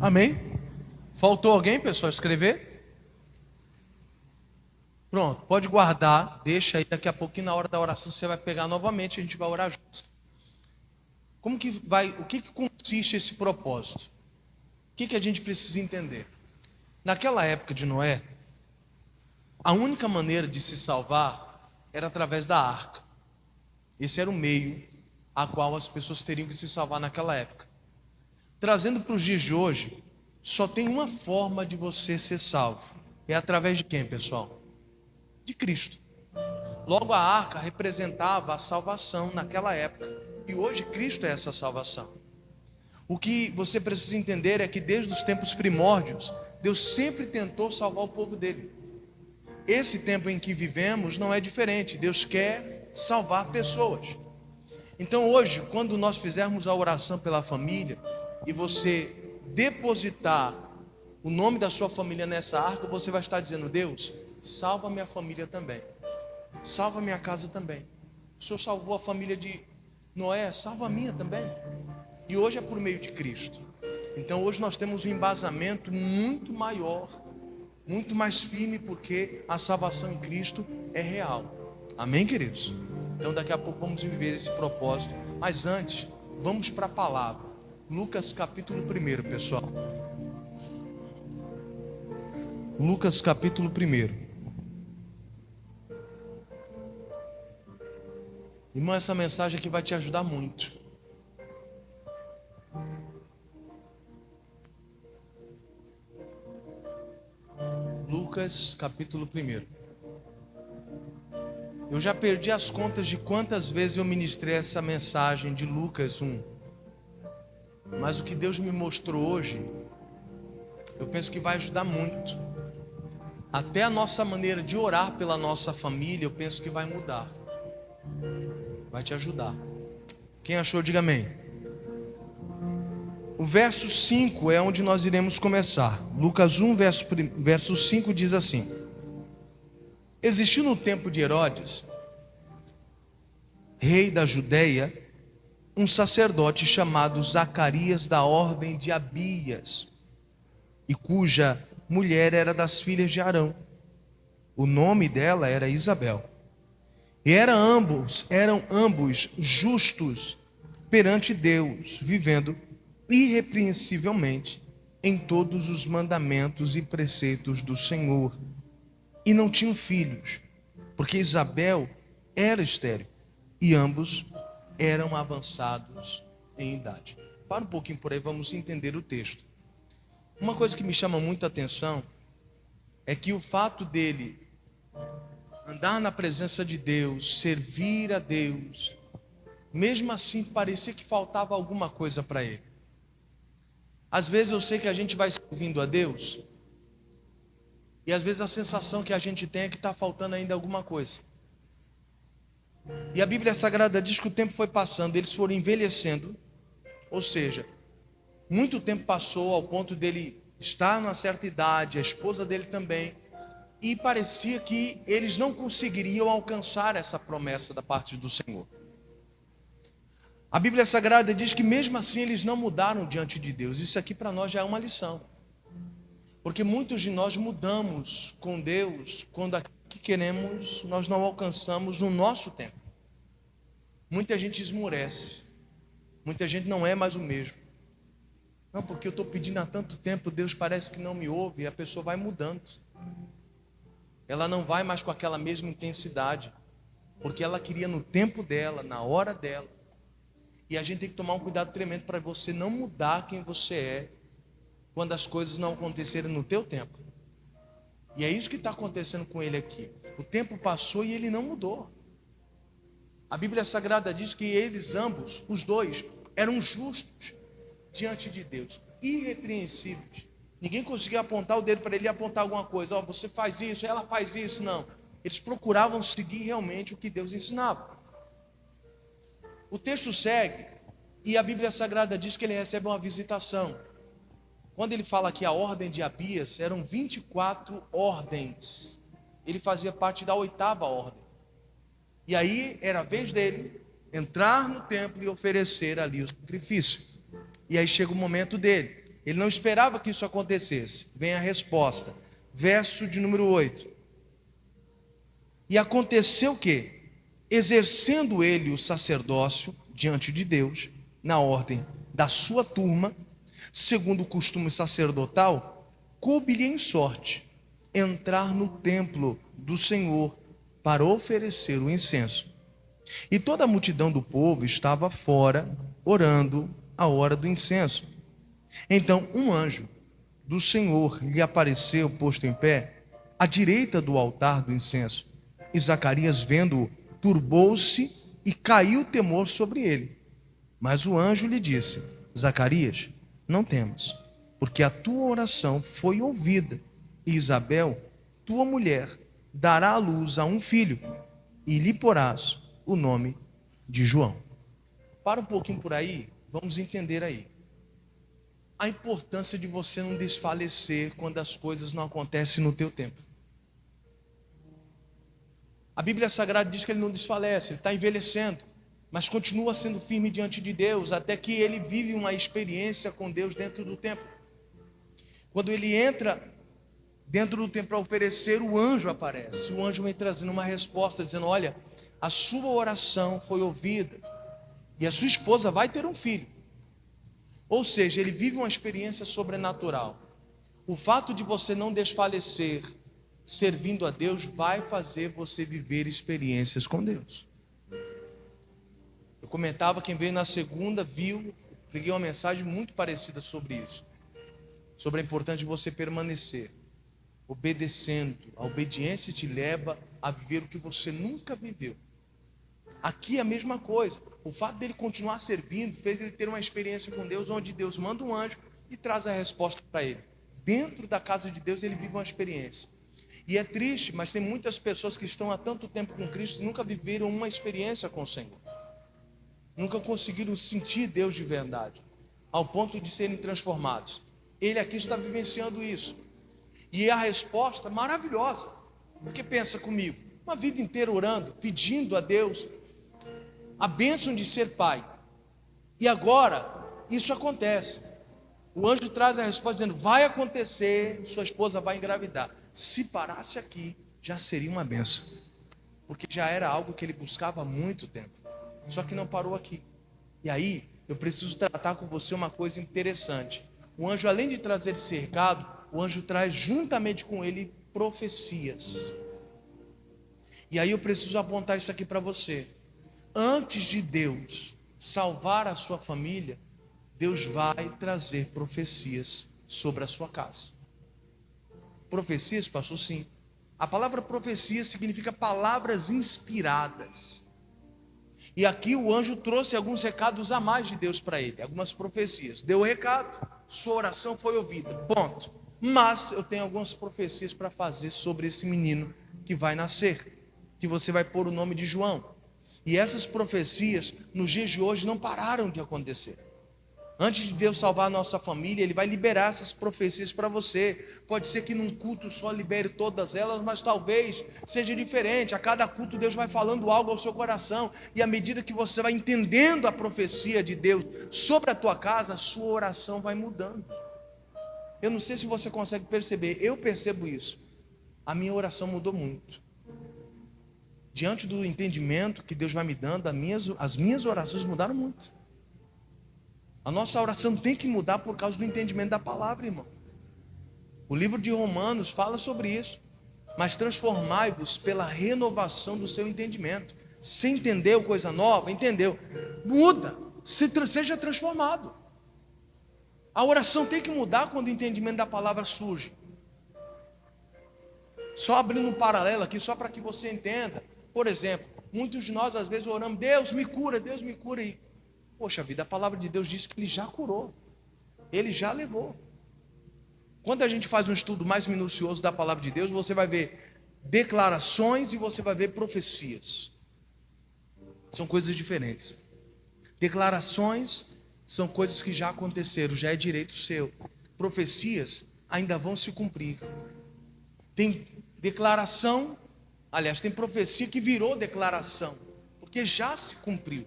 Amém? Faltou alguém, pessoal, escrever? Pronto, pode guardar, deixa aí, daqui a pouquinho na hora da oração você vai pegar novamente e a gente vai orar juntos. O que consiste esse propósito? O que a gente precisa entender? Naquela época de Noé, a única maneira de se salvar era através da arca. Esse era o meio a qual as pessoas teriam que se salvar naquela época. Trazendo para os dias de hoje, só tem uma forma de você ser salvo. É através de quem, pessoal? De Cristo. Logo, a arca representava a salvação naquela época. E hoje Cristo é essa salvação. O que você precisa entender é que desde os tempos primórdios, Deus sempre tentou salvar o povo dele. Esse tempo em que vivemos não é diferente. Deus quer salvar pessoas. Então hoje, quando nós fizermos a oração pela família, e você depositar o nome da sua família nessa arca, você vai estar dizendo: Deus, salva minha família também, salva minha casa também. O Senhor salvou a família de Noé, salva a minha também. E hoje é por meio de Cristo. Então hoje nós temos um embasamento muito maior, muito mais firme, porque a salvação em Cristo é real. Amém, queridos? Então daqui a pouco vamos viver esse propósito. Mas antes, vamos para a palavra. Lucas capítulo 1, pessoal. Lucas capítulo 1. Irmão, essa mensagem aqui vai te ajudar muito. Lucas capítulo 1. Eu já perdi as contas de quantas vezes eu ministrei essa mensagem de Lucas 1. Mas o que Deus me mostrou hoje, eu penso que vai ajudar muito. Até a nossa maneira de orar pela nossa família, eu penso que vai mudar. Vai te ajudar. Quem achou, diga amém. O verso 5 é onde nós iremos começar. Lucas 1, verso 5 diz assim: Existiu no tempo de Herodes, rei da Judeia, um sacerdote chamado Zacarias, da ordem de Abias, e cuja mulher era das filhas de Arão. O nome dela era Isabel. E eram ambos justos perante Deus, vivendo irrepreensivelmente em todos os mandamentos e preceitos do Senhor. E não tinham filhos, porque Isabel era estéril, e ambos eram avançados em idade. Para um pouquinho por aí, vamos entender o texto. Uma coisa que me chama muita atenção é que o fato dele andar na presença de Deus, servir a Deus, mesmo assim parecia que faltava alguma coisa para ele. Às vezes eu sei que a gente vai servindo a Deus, e às vezes a sensação que a gente tem é que está faltando ainda alguma coisa. E a Bíblia Sagrada diz que o tempo foi passando, eles foram envelhecendo, ou seja, muito tempo passou ao ponto dele estar numa certa idade, a esposa dele também, e parecia que eles não conseguiriam alcançar essa promessa da parte do Senhor. A Bíblia Sagrada diz que mesmo assim eles não mudaram diante de Deus. Isso aqui para nós já é uma lição, porque muitos de nós mudamos com Deus quando aquilo que queremos nós não alcançamos no nosso tempo. Muita gente esmurece, muita gente não é mais o mesmo. Não, porque eu estou pedindo há tanto tempo, Deus parece que não me ouve, e a pessoa vai mudando. Ela não vai mais com aquela mesma intensidade, porque ela queria no tempo dela, na hora dela. E a gente tem que tomar um cuidado tremendo para você não mudar quem você é, quando as coisas não acontecerem no teu tempo. E é isso que está acontecendo com ele aqui. O tempo passou e ele não mudou. A Bíblia Sagrada diz que eles ambos, os dois, eram justos diante de Deus, irrepreensíveis. Ninguém conseguia apontar o dedo para ele e apontar alguma coisa. Ó, você faz isso, ela faz isso. Não. Eles procuravam seguir realmente o que Deus ensinava. O texto segue e a Bíblia Sagrada diz que ele recebe uma visitação. Quando ele fala que a ordem de Abias, eram 24 ordens. Ele fazia parte da 8ª ordem. E aí era a vez dele entrar no templo e oferecer ali o sacrifício. E aí chega o momento dele. Ele não esperava que isso acontecesse. Vem a resposta. Verso de número 8. E aconteceu que, exercendo ele o sacerdócio diante de Deus, na ordem da sua turma, segundo o costume sacerdotal, coube-lhe em sorte entrar no templo do Senhor para oferecer o incenso. E toda a multidão do povo estava fora, orando a hora do incenso. Então um anjo do Senhor lhe apareceu posto em pé, à direita do altar do incenso. E Zacarias, vendo-o, turbou-se e caiu o temor sobre ele. Mas o anjo lhe disse: Zacarias, não temas, porque a tua oração foi ouvida, e Isabel, tua mulher, dará à luz a um filho, e lhe porás o nome de João. Para um pouquinho por aí, vamos entender aí a importância de você não desfalecer quando as coisas não acontecem no teu tempo. A Bíblia Sagrada diz que ele não desfalece, ele está envelhecendo, mas continua sendo firme diante de Deus, até que ele vive uma experiência com Deus dentro do templo. Quando ele entra dentro do templo para oferecer, o anjo aparece. O anjo vem trazendo uma resposta, dizendo: olha, a sua oração foi ouvida, e a sua esposa vai ter um filho. Ou seja, ele vive uma experiência sobrenatural. O fato de você não desfalecer servindo a Deus vai fazer você viver experiências com Deus. Eu comentava, quem veio na segunda viu, preguei uma mensagem muito parecida sobre isso, sobre a importância de você permanecer obedecendo. A obediência te leva a viver o que você nunca viveu. Aqui é a mesma coisa. O fato dele continuar servindo fez ele ter uma experiência com Deus, onde Deus manda um anjo e traz a resposta para ele. Dentro da casa de Deus ele vive uma experiência. E é triste, mas tem muitas pessoas que estão há tanto tempo com Cristo e nunca viveram uma experiência com o Senhor. Nunca conseguiram sentir Deus de verdade, ao ponto de serem transformados. Ele aqui está vivenciando isso. E é a resposta maravilhosa. Porque pensa comigo, uma vida inteira orando, pedindo a Deus a bênção de ser pai. E agora, isso acontece. O anjo traz a resposta dizendo: vai acontecer, sua esposa vai engravidar. Se parasse aqui, já seria uma bênção. Porque já era algo que ele buscava há muito tempo. Só que não parou aqui. E aí, eu preciso tratar com você uma coisa interessante. O anjo, além de trazer esse recado, o anjo traz juntamente com ele profecias. E aí eu preciso apontar isso aqui para você. Antes de Deus salvar a sua família, Deus vai trazer profecias sobre a sua casa. Profecias, pastor? Sim. A palavra profecia significa palavras inspiradas. E aqui o anjo trouxe alguns recados a mais de Deus para ele, algumas profecias. Deu o recado, sua oração foi ouvida, ponto. Mas eu tenho algumas profecias para fazer sobre esse menino que vai nascer, que você vai pôr o nome de João. E essas profecias, nos dias de hoje, não pararam de acontecer. Antes de Deus salvar a nossa família, Ele vai liberar essas profecias para você. Pode ser que num culto só libere todas elas, mas talvez seja diferente. A cada culto Deus vai falando algo ao seu coração. E à medida que você vai entendendo a profecia de Deus sobre a tua casa, a sua oração vai mudando. Eu não sei se você consegue perceber, eu percebo isso. A minha oração mudou muito. Diante do entendimento que Deus vai me dando, as minhas orações mudaram muito. A nossa oração tem que mudar por causa do entendimento da palavra, irmão. O livro de Romanos fala sobre isso. Mas transformai-vos pela renovação do seu entendimento. Se entendeu coisa nova, entendeu? Muda, seja transformado. A oração tem que mudar quando o entendimento da palavra surge. Só abrindo um paralelo aqui, só para que você entenda. Por exemplo, muitos de nós às vezes oramos: Deus me cura, Deus me cura. E, poxa vida, a palavra de Deus diz que Ele já curou, Ele já levou. Quando a gente faz um estudo mais minucioso da palavra de Deus, você vai ver declarações e você vai ver profecias. São coisas diferentes. Declarações são coisas que já aconteceram, já é direito seu. Profecias ainda vão se cumprir. Tem declaração, aliás, tem profecia que virou declaração, porque já se cumpriu.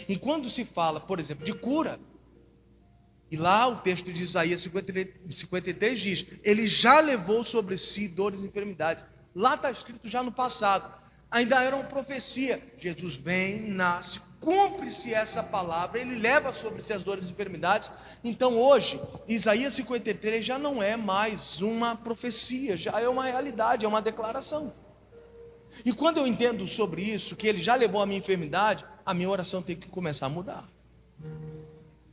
E quando se fala, por exemplo, de cura, E lá o texto de Isaías 53 diz: Ele já levou sobre si dores e enfermidades. Lá está escrito já no passado. Ainda era uma profecia. Jesus vem, nasce, cumpre-se essa palavra, Ele leva sobre si as dores e enfermidades. Então hoje, Isaías 53 já não é mais uma profecia, já é uma realidade, é uma declaração. E quando eu entendo sobre isso, que Ele já levou a minha enfermidade, a minha oração tem que começar a mudar.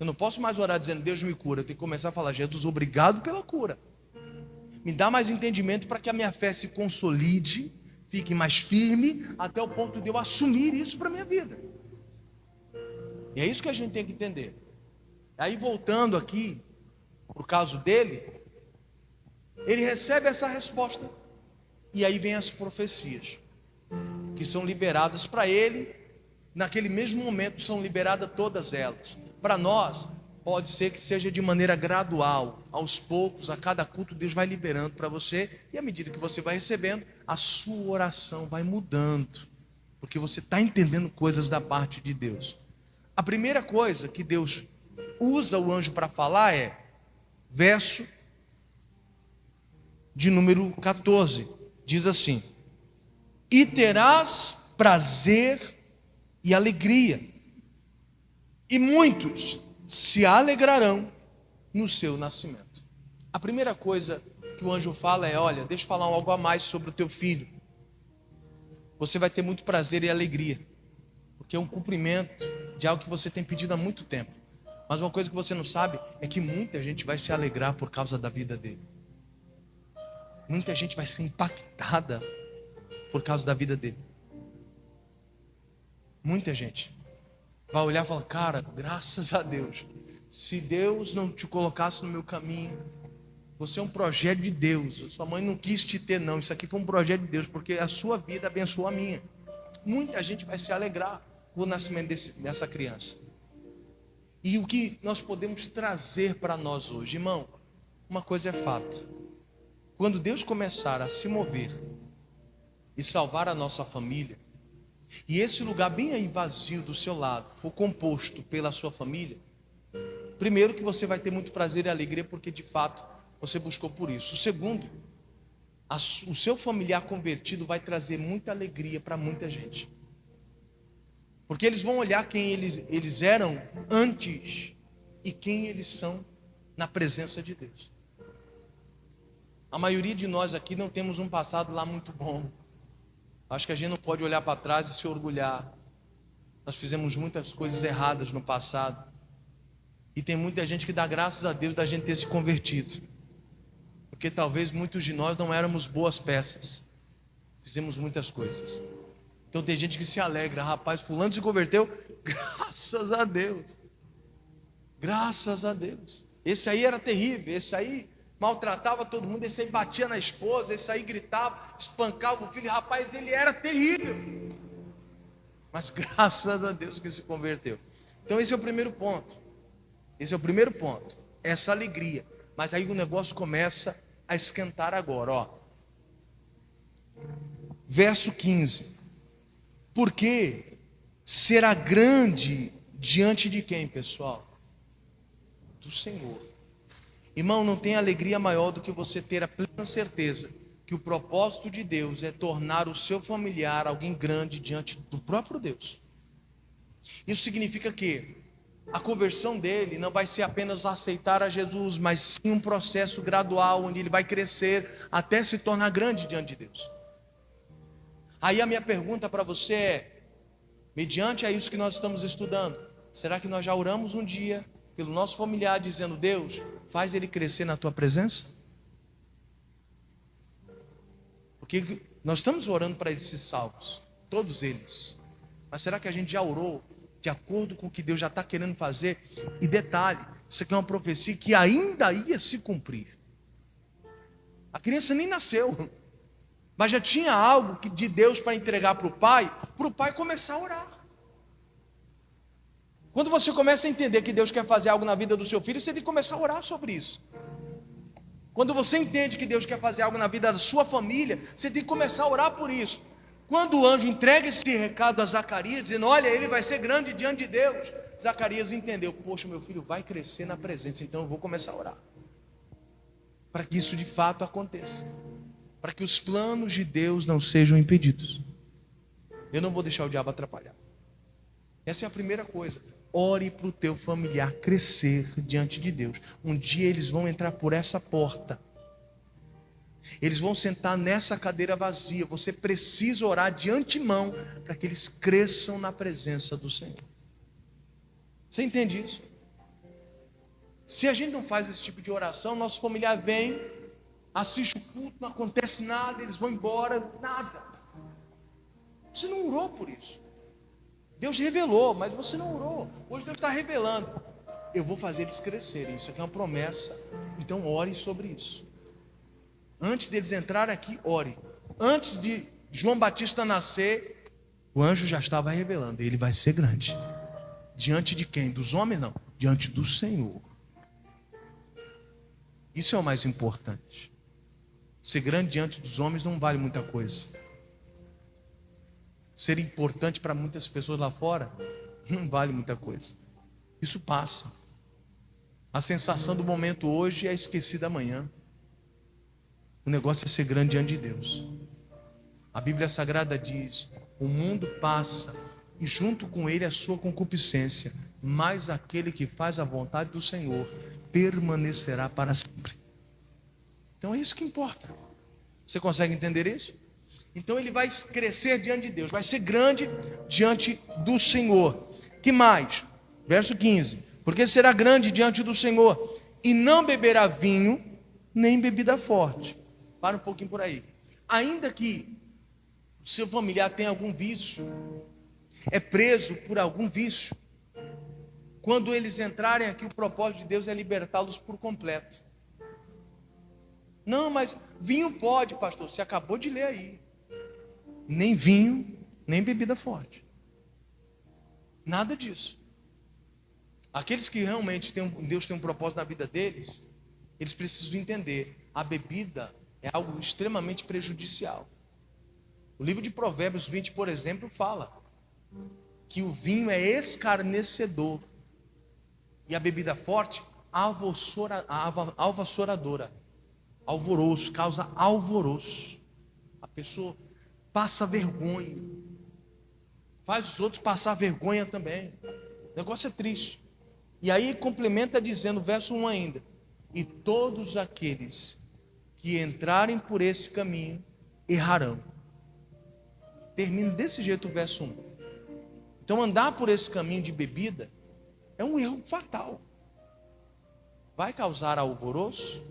Eu não posso mais orar dizendo, Deus me cura. Eu tenho que começar a falar, Jesus, obrigado pela cura. Me dá mais entendimento para que a minha fé se consolide, fique mais firme, até o ponto de eu assumir isso para a minha vida. E é isso que a gente tem que entender. Aí voltando aqui, para o caso dele, ele recebe essa resposta. E aí vem as profecias, que são liberadas para ele. Naquele mesmo momento são liberadas todas elas. Para nós, pode ser que seja de maneira gradual, aos poucos, a cada culto Deus vai liberando para você, e à medida que você vai recebendo, a sua oração vai mudando, porque você está entendendo coisas da parte de Deus. A primeira coisa que Deus usa o anjo para falar é, verso de número 14, diz assim: e terás prazer e alegria, e muitos se alegrarão no seu nascimento. A primeira coisa que o anjo fala é, olha, deixa eu falar algo a mais sobre o teu filho. Você vai ter muito prazer e alegria, porque é um cumprimento de algo que você tem pedido há muito tempo. Mas uma coisa que você não sabe é que muita gente vai se alegrar por causa da vida dele. Muita gente vai ser impactada por causa da vida dele. Muita gente vai olhar e falar, cara, graças a Deus, se Deus não te colocasse no meu caminho, você é um projeto de Deus, sua mãe não quis te ter não, isso aqui foi um projeto de Deus, porque a sua vida abençoou a minha. Muita gente vai se alegrar com o nascimento dessa criança. E o que nós podemos trazer para nós hoje, irmão, uma coisa é fato, quando Deus começar a se mover e salvar a nossa família, e esse lugar bem aí vazio do seu lado for composto pela sua família, primeiro que você vai ter muito prazer e alegria, porque de fato você buscou por isso. Segundo, o seu familiar convertido vai trazer muita alegria para muita gente, porque eles vão olhar quem eles eram antes e quem eles são na presença de Deus. A maioria de nós aqui não temos um passado lá muito bom. Acho que a gente não pode olhar para trás e se orgulhar. Nós fizemos muitas coisas erradas no passado. E tem muita gente que dá graças a Deus da gente ter se convertido. Porque talvez muitos de nós não éramos boas peças. Fizemos muitas coisas. Então tem gente que se alegra. Rapaz, fulano se converteu. Graças a Deus. Graças a Deus. Esse aí era terrível. Esse aí maltratava todo mundo, esse aí batia na esposa, esse aí gritava, espancava o filho, rapaz, ele era terrível, mas graças a Deus que se converteu. Então esse é o primeiro ponto, essa alegria. Mas aí o negócio começa a esquentar agora, ó. Verso 15, porque será grande diante de quem, pessoal? Do Senhor. Irmão, não tem alegria maior do que você ter a plena certeza que o propósito de Deus é tornar o seu familiar alguém grande diante do próprio Deus. Isso significa que a conversão dele não vai ser apenas aceitar a Jesus, mas sim um processo gradual, onde ele vai crescer até se tornar grande diante de Deus. Aí a minha pergunta para você é, mediante a isso que nós estamos estudando, será que nós já oramos um dia pelo nosso familiar dizendo, Deus, faz ele crescer na tua presença? Porque nós estamos orando para eles ser salvos, todos eles. Mas será que a gente já orou de acordo com o que Deus já está querendo fazer? E detalhe, isso aqui é uma profecia que ainda ia se cumprir. A criança nem nasceu, mas já tinha algo de Deus para entregar para o pai começar a orar. Quando você começa a entender que Deus quer fazer algo na vida do seu filho, você tem que começar a orar sobre isso. Quando você entende que Deus quer fazer algo na vida da sua família, você tem que começar a orar por isso. Quando o anjo entrega esse recado a Zacarias, dizendo: olha, ele vai ser grande diante de Deus, Zacarias entendeu: poxa, meu filho vai crescer na presença, então eu vou começar a orar, para que isso de fato aconteça, para que os planos de Deus não sejam impedidos. Eu não vou deixar o diabo atrapalhar. Essa é a primeira coisa. Ore para o teu familiar crescer diante de Deus. Um dia eles vão entrar por essa porta, eles vão sentar nessa cadeira vazia. Você precisa orar de antemão para que eles cresçam na presença do Senhor. Você entende isso? Se a gente não faz esse tipo de oração, nosso familiar vem, assiste o culto, não acontece nada, eles vão embora, nada. Você não orou por isso. Deus revelou, mas você não orou. Hoje Deus está revelando: eu vou fazer eles crescerem. Isso aqui é uma promessa. Então ore sobre isso. Antes deles entrarem aqui, ore. Antes de João Batista nascer, o anjo já estava revelando: ele vai ser grande. Diante de quem? Dos homens? Não. Diante do Senhor. Isso é o mais importante. Ser grande diante dos homens não vale muita coisa. Ser importante para muitas pessoas lá fora não vale muita coisa. Isso passa. A sensação do momento hoje é esquecida amanhã. O negócio é ser grande diante de Deus. A Bíblia Sagrada diz: o mundo passa e junto com ele a sua concupiscência, mas aquele que faz a vontade do Senhor permanecerá para sempre. Então é isso que importa. Você consegue entender isso? Então ele vai crescer diante de Deus, vai ser grande diante do Senhor. Que mais? Verso 15: porque será grande diante do Senhor, e não beberá vinho, nem bebida forte. Para um pouquinho por aí. Ainda que o seu familiar tenha algum vício, é preso por algum vício, quando eles entrarem aqui, o propósito de Deus é libertá-los por completo. Não, mas vinho pode, pastor, você acabou de ler aí. Nem vinho, nem bebida forte. Nada disso. Aqueles que realmente Deus tem um propósito na vida deles, eles precisam entender: a bebida é algo extremamente prejudicial. O livro de Provérbios 20, por exemplo, fala que o vinho é escarnecedor e a bebida forte, alvoroçadora. Alvoroço, causa alvoroço. A pessoa passa vergonha, faz os outros passar vergonha também. O negócio é triste. E aí complementa dizendo, verso 1 ainda: e todos aqueles que entrarem por esse caminho errarão. Termina desse jeito o verso 1. Então andar por esse caminho de bebida é um erro fatal. Vai causar alvoroço,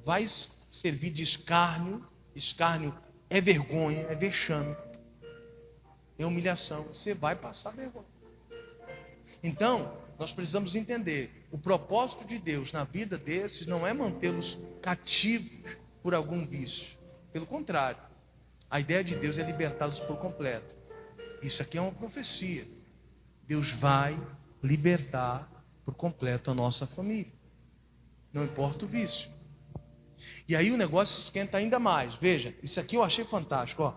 vai servir de escárnio. Escárnio é vergonha, é vexame, é humilhação. Você vai passar vergonha. Então, nós precisamos entender: o propósito de Deus na vida desses não é mantê-los cativos por algum vício. Pelo contrário, a ideia de Deus é libertá-los por completo. Isso aqui é uma profecia. Deus vai libertar por completo a nossa família. Não importa o vício. E aí o negócio esquenta ainda mais. Veja, isso aqui eu achei fantástico, ó.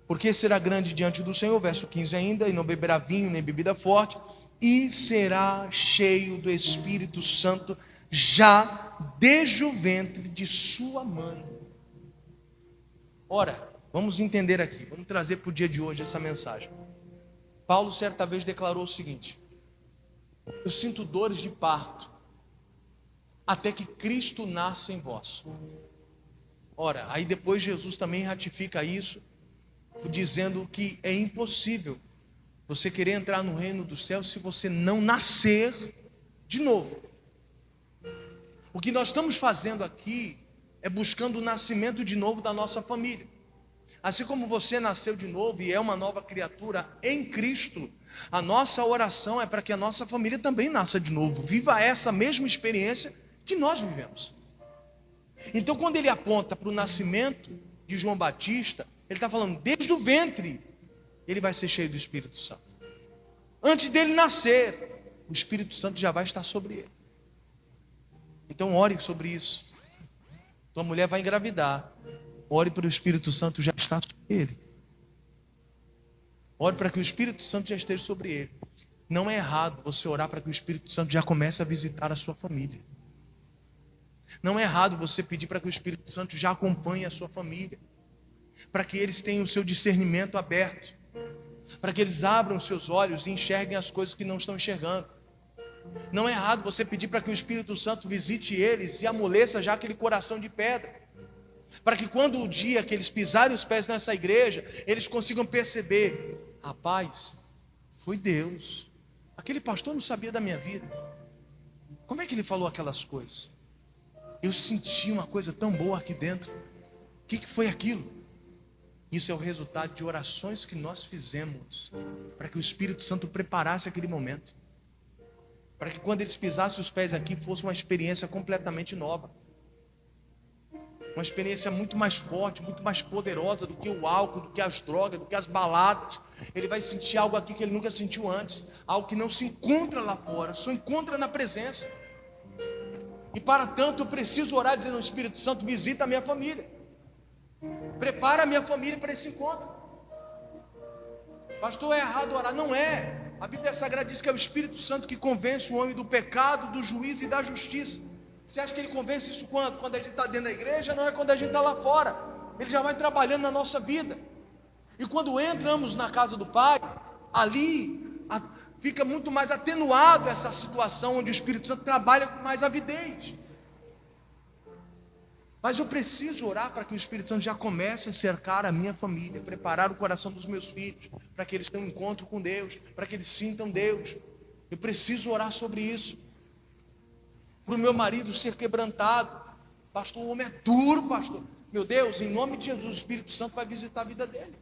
Porque será grande diante do Senhor, verso 15 ainda, e não beberá vinho nem bebida forte, e será cheio do Espírito Santo já desde o ventre de sua mãe. Ora, vamos entender aqui, vamos trazer para o dia de hoje essa mensagem. Paulo certa vez declarou o seguinte: eu sinto dores de parto, até que Cristo nasça em vós. Ora, aí depois Jesus também ratifica isso, dizendo que é impossível você querer entrar no reino dos céus se você não nascer de novo. O que nós estamos fazendo aqui é buscando o nascimento de novo da nossa família. Assim como você nasceu de novo e é uma nova criatura em Cristo, a nossa oração é para que a nossa família também nasça de novo, viva essa mesma experiência que nós vivemos. Então, quando ele aponta para o nascimento de João Batista, ele está falando, desde o ventre, ele vai ser cheio do Espírito Santo. Antes dele nascer, o Espírito Santo já vai estar sobre ele. Então, ore sobre isso. Tua mulher vai engravidar. ore para o Espírito Santo já estar sobre ele. Ore para que o Espírito Santo já esteja sobre ele. Não é errado você orar para que o Espírito Santo já comece a visitar a sua família. Não é errado você pedir para que o Espírito Santo já acompanhe a sua família, para que eles tenham o seu discernimento aberto, para que eles abram os seus olhos e enxerguem as coisas que não estão enxergando. Não é errado você pedir para que o Espírito Santo visite eles e amoleça já aquele coração de pedra, para que quando o dia que eles pisarem os pés nessa igreja, eles consigam perceber: rapaz, foi Deus, aquele pastor não sabia da minha vida, como é que ele falou aquelas coisas? Eu senti uma coisa tão boa aqui dentro. O que foi aquilo? Isso é o resultado de orações que nós fizemos para que o Espírito Santo preparasse aquele momento, para que quando eles pisassem os pés aqui fosse uma experiência completamente nova, uma experiência muito mais forte, muito mais poderosa do que o álcool, do que as drogas, do que as baladas. Ele vai sentir algo aqui que ele nunca sentiu antes, algo que não se encontra lá fora, só encontra na presença. E para tanto eu preciso orar dizendo: o Espírito Santo visita a minha família, prepara a minha família para esse encontro. Pastor, é errado orar? Não é. A Bíblia Sagrada diz que é o Espírito Santo que convence o homem do pecado, do juízo e da justiça. Você acha que ele convence isso quando? Quando a gente está dentro da igreja? Não, é quando a gente está lá fora. Ele já vai trabalhando na nossa vida. E quando entramos na casa do Pai, ali fica muito mais atenuado essa situação onde o Espírito Santo trabalha com mais avidez. Mas eu preciso orar para que o Espírito Santo já comece a cercar a minha família, preparar o coração dos meus filhos, para que eles tenham um encontro com Deus, para que eles sintam Deus. Eu preciso orar sobre isso. Para o meu marido ser quebrantado. Pastor, o homem é duro, pastor. Meu Deus, em nome de Jesus, o Espírito Santo vai visitar a vida dele.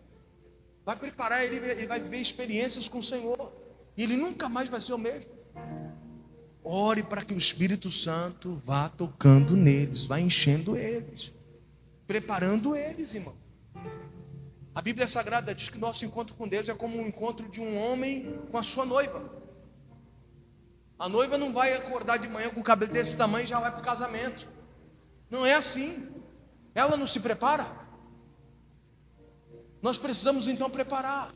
Vai preparar ele, ele vai viver experiências com o Senhor. E ele nunca mais vai ser o mesmo. Ore para que o Espírito Santo vá tocando neles, vá enchendo eles, preparando eles, irmão. A Bíblia Sagrada diz que nosso encontro com Deus é como um encontro de um homem com a sua noiva. A noiva não vai acordar de manhã com o cabelo desse tamanho e já vai para o casamento. Não é assim. Ela não se prepara. Nós precisamos então preparar.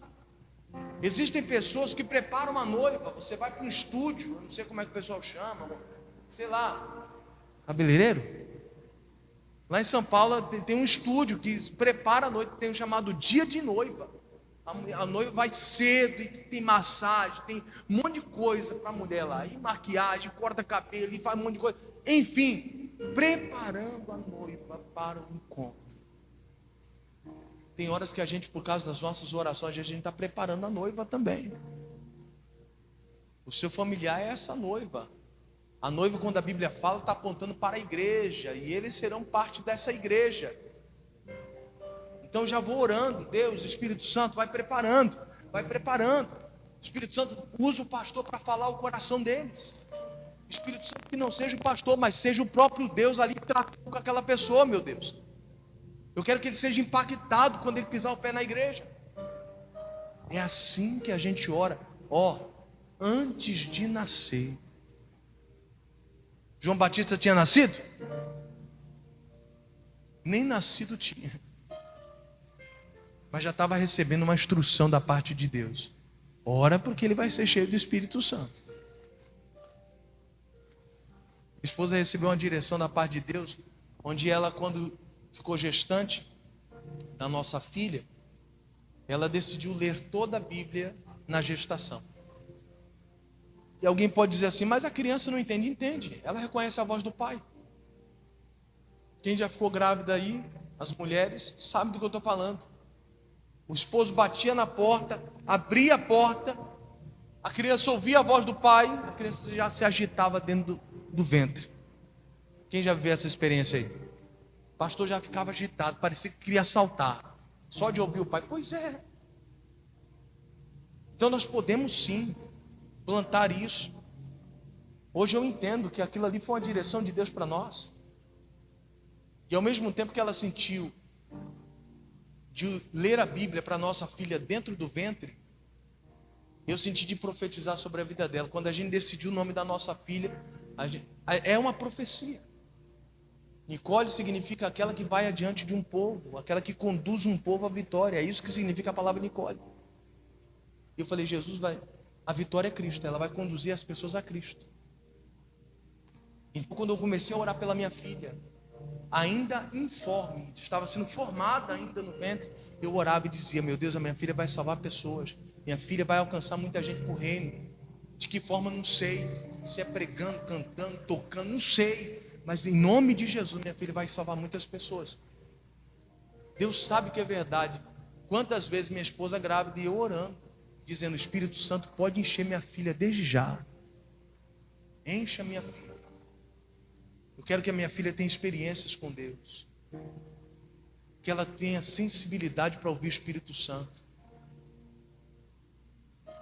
Existem pessoas que preparam uma noiva. Você vai para um estúdio, eu não sei como é que o pessoal chama, sei lá, cabeleireiro. Lá em São Paulo tem um estúdio que prepara a noite, tem um chamado dia de noiva. A noiva vai cedo e tem massagem, tem um monte de coisa para a mulher lá, e maquiagem, corta cabelo, e faz um monte de coisa. Enfim, preparando a noiva para o encontro. Tem horas que a gente, por causa das nossas orações, a gente está preparando a noiva também. O seu familiar é essa noiva. A noiva, quando a Bíblia fala, está apontando para a igreja, e eles serão parte dessa igreja. Então já vou orando: Deus, Espírito Santo, vai preparando, vai preparando. O Espírito Santo usa o pastor para falar o coração deles. O Espírito Santo que não seja o pastor, mas seja o próprio Deus ali tratando com aquela pessoa, meu Deus. Eu quero que ele seja impactado quando ele pisar o pé na igreja. É assim que a gente ora. Antes de nascer. João Batista tinha nascido? Nem nascido tinha. Mas já estava recebendo uma instrução da parte de Deus. Ora, porque ele vai ser cheio do Espírito Santo. A esposa recebeu uma direção da parte de Deus, onde ela, quando ficou gestante da nossa filha, ela decidiu ler toda a Bíblia na gestação. E alguém pode dizer assim: mas a criança não entende. Entende, ela reconhece a voz do pai. Quem já ficou grávida aí, as mulheres, sabe do que eu estou falando. O esposo batia na porta, abria a porta, a criança ouvia a voz do pai, a criança já se agitava dentro do ventre. Quem já viveu essa experiência aí? O pastor já ficava agitado, parecia que queria saltar, só de ouvir o pai. Pois é. Então nós podemos sim plantar isso. Hoje eu entendo que aquilo ali foi uma direção de Deus para nós. E ao mesmo tempo que ela sentiu de ler a Bíblia para nossa filha dentro do ventre, eu senti de profetizar sobre a vida dela. Quando a gente decidiu o nome da nossa filha, é uma profecia. Nicole significa aquela que vai adiante de um povo, aquela que conduz um povo à vitória. É isso que significa a palavra Nicole. E eu falei, a vitória é Cristo, ela vai conduzir as pessoas a Cristo. Então, quando eu comecei a orar pela minha filha, ainda informe, estava sendo formada ainda no ventre, eu orava e dizia, meu Deus, a minha filha vai salvar pessoas, minha filha vai alcançar muita gente para o reino. De que forma, não sei, se é pregando, cantando, tocando, não sei, mas em nome de Jesus, minha filha vai salvar muitas pessoas. Deus sabe que é verdade. Quantas vezes minha esposa grávida e eu orando, dizendo, Espírito Santo pode encher minha filha desde já, encha minha filha. Eu quero que a minha filha tenha experiências com Deus, que ela tenha sensibilidade para ouvir o Espírito Santo.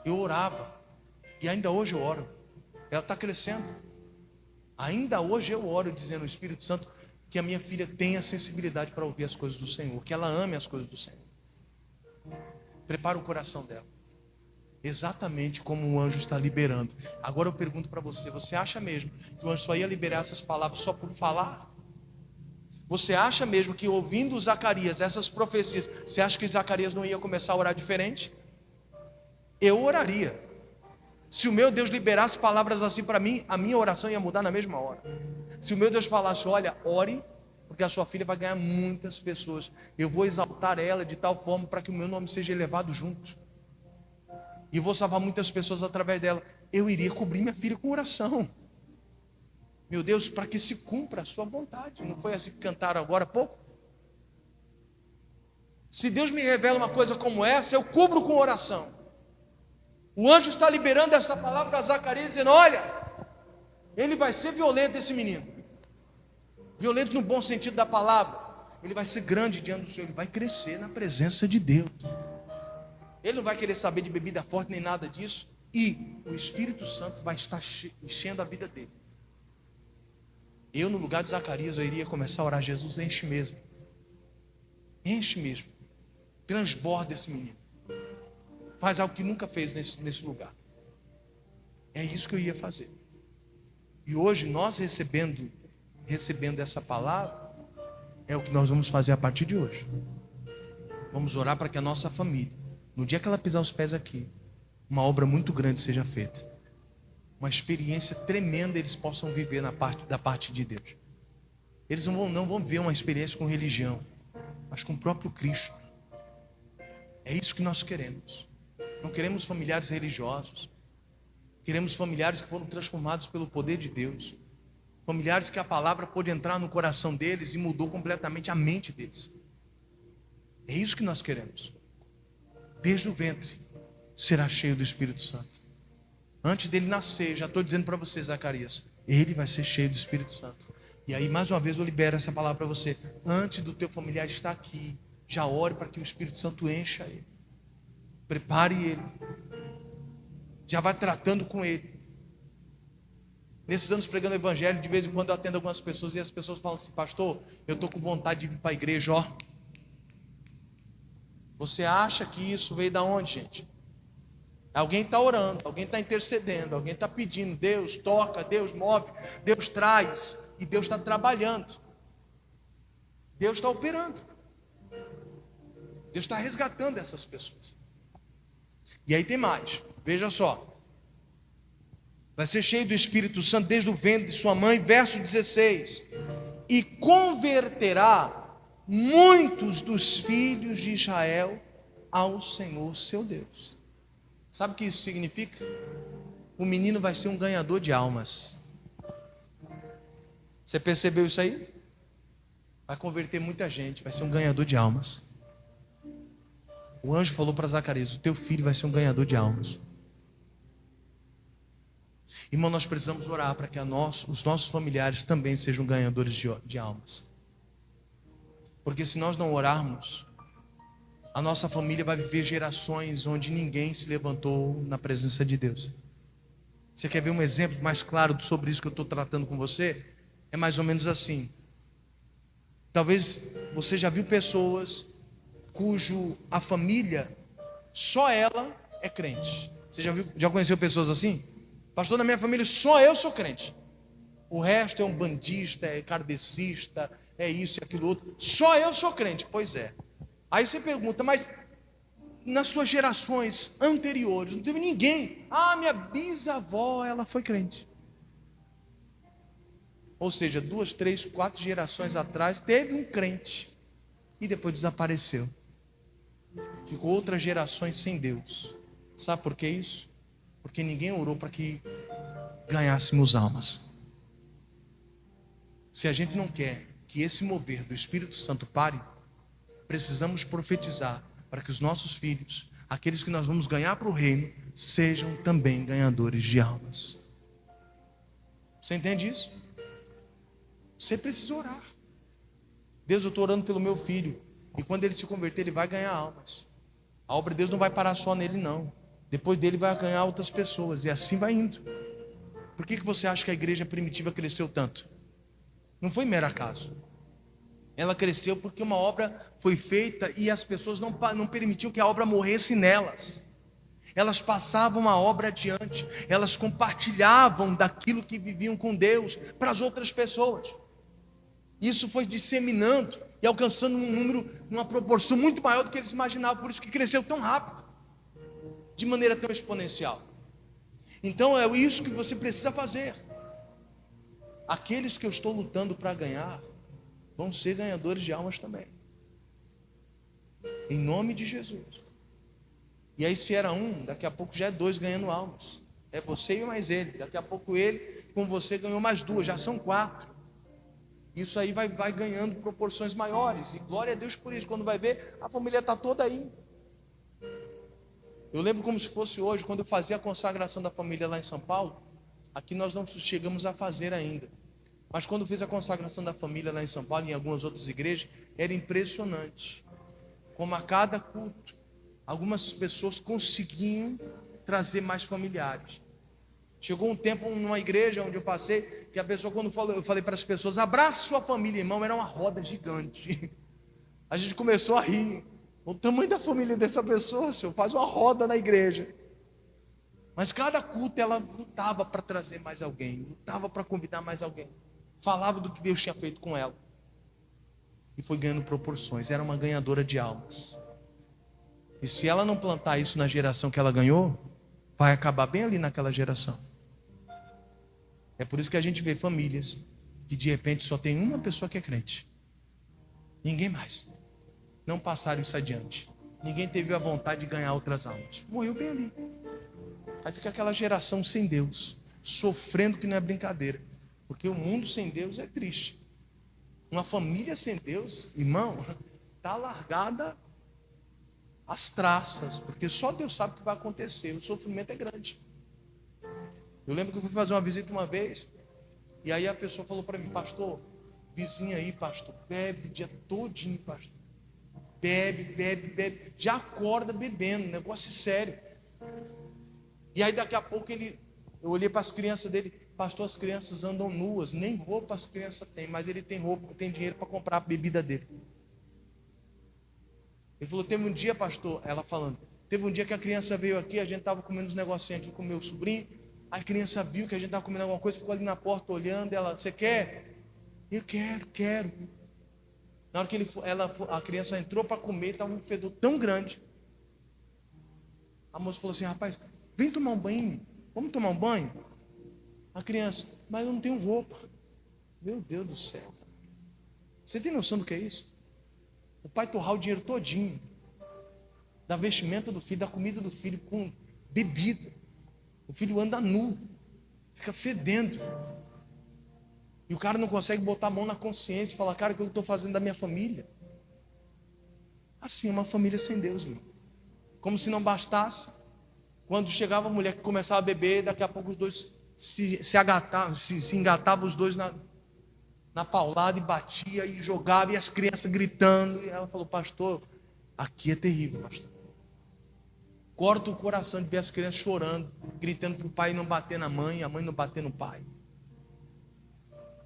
Eu orava, e ainda hoje eu oro. Ela está crescendo. Ainda hoje eu oro dizendo ao Espírito Santo que a minha filha tenha sensibilidade para ouvir as coisas do Senhor, que ela ame as coisas do Senhor. Prepara o coração dela, exatamente como o anjo está liberando. Agora eu pergunto para você, você acha mesmo que o anjo só ia liberar essas palavras só por falar? Você acha mesmo que ouvindo Zacarias, essas profecias, você acha que Zacarias não ia começar a orar diferente? Eu oraria. Se o meu Deus liberasse palavras assim para mim, a minha oração ia mudar na mesma hora. Se o meu Deus falasse, olha, ore, porque a sua filha vai ganhar muitas pessoas, eu vou exaltar ela de tal forma para que o meu nome seja elevado junto, e vou salvar muitas pessoas através dela, eu iria cobrir minha filha com oração. Meu Deus, para que se cumpra a sua vontade. Não foi assim que cantaram agora há pouco? Se Deus me revela uma coisa como essa, eu cubro com oração. O anjo está liberando essa palavra para Zacarias, dizendo, olha, ele vai ser violento, esse menino. Violento no bom sentido da palavra. Ele vai ser grande diante do Senhor, ele vai crescer na presença de Deus. Ele não vai querer saber de bebida forte nem nada disso. E o Espírito Santo vai estar enchendo a vida dele. Eu, no lugar de Zacarias, eu iria começar a orar, Jesus, enche mesmo. Enche mesmo. Transborda esse menino. Faz algo que nunca fez nesse lugar. É isso que eu ia fazer. E hoje, nós recebendo essa palavra, é o que nós vamos fazer a partir de hoje. Vamos orar para que a nossa família, no dia que ela pisar os pés aqui, uma obra muito grande seja feita. Uma experiência tremenda eles possam viver da parte de Deus. Eles não vão ver uma experiência com religião, mas com o próprio Cristo. É isso que nós queremos. Não queremos familiares religiosos. Queremos familiares que foram transformados pelo poder de Deus. Familiares que a palavra pôde entrar no coração deles e mudou completamente a mente deles. É isso que nós queremos. Desde o ventre será cheio do Espírito Santo. Antes dele nascer, já estou dizendo para você, Zacarias, ele vai ser cheio do Espírito Santo. E aí, mais uma vez, eu libero essa palavra para você. Antes do teu familiar estar aqui, já ore para que o Espírito Santo encha ele. Prepare ele. Já vai tratando com ele. Nesses anos pregando o evangelho, de vez em quando eu atendo algumas pessoas e as pessoas falam assim, pastor, eu estou com vontade de vir para a igreja, ó. Você acha que isso veio da onde, gente? Alguém está orando, alguém está intercedendo, alguém está pedindo, Deus toca, Deus move, Deus traz, e Deus está trabalhando. Deus está operando. Deus está resgatando essas pessoas. E aí tem mais, veja só. Vai ser cheio do Espírito Santo desde o ventre de sua mãe, verso 16. E converterá muitos dos filhos de Israel ao Senhor seu Deus. Sabe o que isso significa? O menino vai ser um ganhador de almas. Você percebeu isso aí? Vai converter muita gente, vai ser um ganhador de almas. O anjo falou para Zacarias, o teu filho vai ser um ganhador de almas. Irmão, nós precisamos orar para que os nossos familiares também sejam ganhadores de almas. Porque se nós não orarmos, a nossa família vai viver gerações onde ninguém se levantou na presença de Deus. Você quer ver um exemplo mais claro sobre isso que eu estou tratando com você? É mais ou menos assim. Talvez você já viu pessoas a família, só ela é crente. Você já conheceu pessoas assim? Pastor, na minha família só eu sou crente. O resto é um bandista, é kardecista, é isso e aquilo outro. Só eu sou crente. Pois é. Aí você pergunta, mas nas suas gerações anteriores, não teve ninguém. Ah, minha bisavó, ela foi crente. Ou seja, 2, 3, 4 gerações atrás, teve um crente. E depois desapareceu. Ficou outras gerações sem Deus. Sabe por que isso? Porque ninguém orou para que ganhássemos almas. Se a gente não quer que esse mover do Espírito Santo pare, precisamos profetizar para que os nossos filhos, aqueles que nós vamos ganhar para o reino, sejam também ganhadores de almas. Você entende isso? Você precisa orar. Deus, eu estou orando pelo meu filho, e quando ele se converter, ele vai ganhar almas. A obra de Deus não vai parar só nele, não. Depois dele vai ganhar outras pessoas, e assim vai indo. Por que você acha que a igreja primitiva cresceu tanto? Não foi mero acaso. Ela cresceu porque uma obra foi feita e as pessoas não permitiam que a obra morresse nelas. Elas passavam a obra adiante, elas compartilhavam daquilo que viviam com Deus para as outras pessoas. Isso foi disseminando e alcançando um número, uma proporção muito maior do que eles imaginavam, por isso que cresceu tão rápido, de maneira tão exponencial. Então é isso que você precisa fazer. Aqueles que eu estou lutando para ganhar, vão ser ganhadores de almas também. Em nome de Jesus. E aí se era um, daqui a pouco já é 2 ganhando almas. É você e mais ele. Daqui a pouco ele com você ganhou mais 2, já são 4. Isso aí vai ganhando proporções maiores. E glória a Deus por isso. Quando vai ver, a família está toda aí. Eu lembro como se fosse hoje, quando eu fazia a consagração da família lá em São Paulo. Aqui nós não chegamos a fazer ainda. Mas quando fiz a consagração da família lá em São Paulo e em algumas outras igrejas, era impressionante. Como a cada culto, algumas pessoas conseguiam trazer mais familiares. Chegou um tempo numa igreja onde eu passei, que a pessoa, quando falou, eu falei para as pessoas, abraça sua família, irmão, era uma roda gigante. A gente começou a rir. O tamanho da família dessa pessoa, senhor, faz uma roda na igreja. Mas cada culto ela lutava para trazer mais alguém, lutava para convidar mais alguém. Falava do que Deus tinha feito com ela. E foi ganhando proporções. Era uma ganhadora de almas. E se ela não plantar isso na geração que ela ganhou, vai acabar bem ali naquela geração. É por isso que a gente vê famílias que de repente só tem uma pessoa que é crente. Ninguém mais. Não passaram isso adiante. Ninguém teve a vontade de ganhar outras almas. Morreu bem ali. Aí fica aquela geração sem Deus, sofrendo que não é brincadeira. Porque o mundo sem Deus é triste. Uma família sem Deus, irmão, está largada as traças, porque só Deus sabe o que vai acontecer. O sofrimento é grande. Eu lembro que eu fui fazer uma visita uma vez, e aí a pessoa falou para mim, pastor, vizinha aí, pastor, bebe o dia todinho, pastor. Bebe, já acorda bebendo, o negócio é sério. E aí daqui a pouco eu olhei para as crianças dele, pastor, as crianças andam nuas, nem roupa as crianças têm, mas ele tem roupa, tem dinheiro para comprar a bebida dele. Ele falou, teve um dia, pastor, ela falando, teve um dia que a criança veio aqui, a gente estava comendo uns negocinhos aqui com o meu sobrinho, a criança viu que a gente estava comendo alguma coisa, ficou ali na porta olhando, ela, você quer? Eu quero. Na hora que a criança entrou para comer, estava um fedor tão grande. A moça falou assim, rapaz, vem tomar um banho, vamos tomar um banho? A criança, mas eu não tenho roupa. Meu Deus do céu. Você tem noção do que é isso? O pai torrar o dinheiro todinho da vestimenta do filho, da comida do filho, com bebida. O filho anda nu, fica fedendo. E o cara não consegue botar a mão na consciência e falar, cara, o que eu estou fazendo da minha família? Assim é uma família sem Deus, irmão. Como se não bastasse, quando chegava a mulher que começava a beber, daqui a pouco os dois se engatavam os dois na paulada e batia e jogava, e as crianças gritando. E ela falou, pastor, aqui é terrível, pastor. Corta o coração de ver as crianças chorando, gritando para o pai não bater na mãe, a mãe não bater no pai.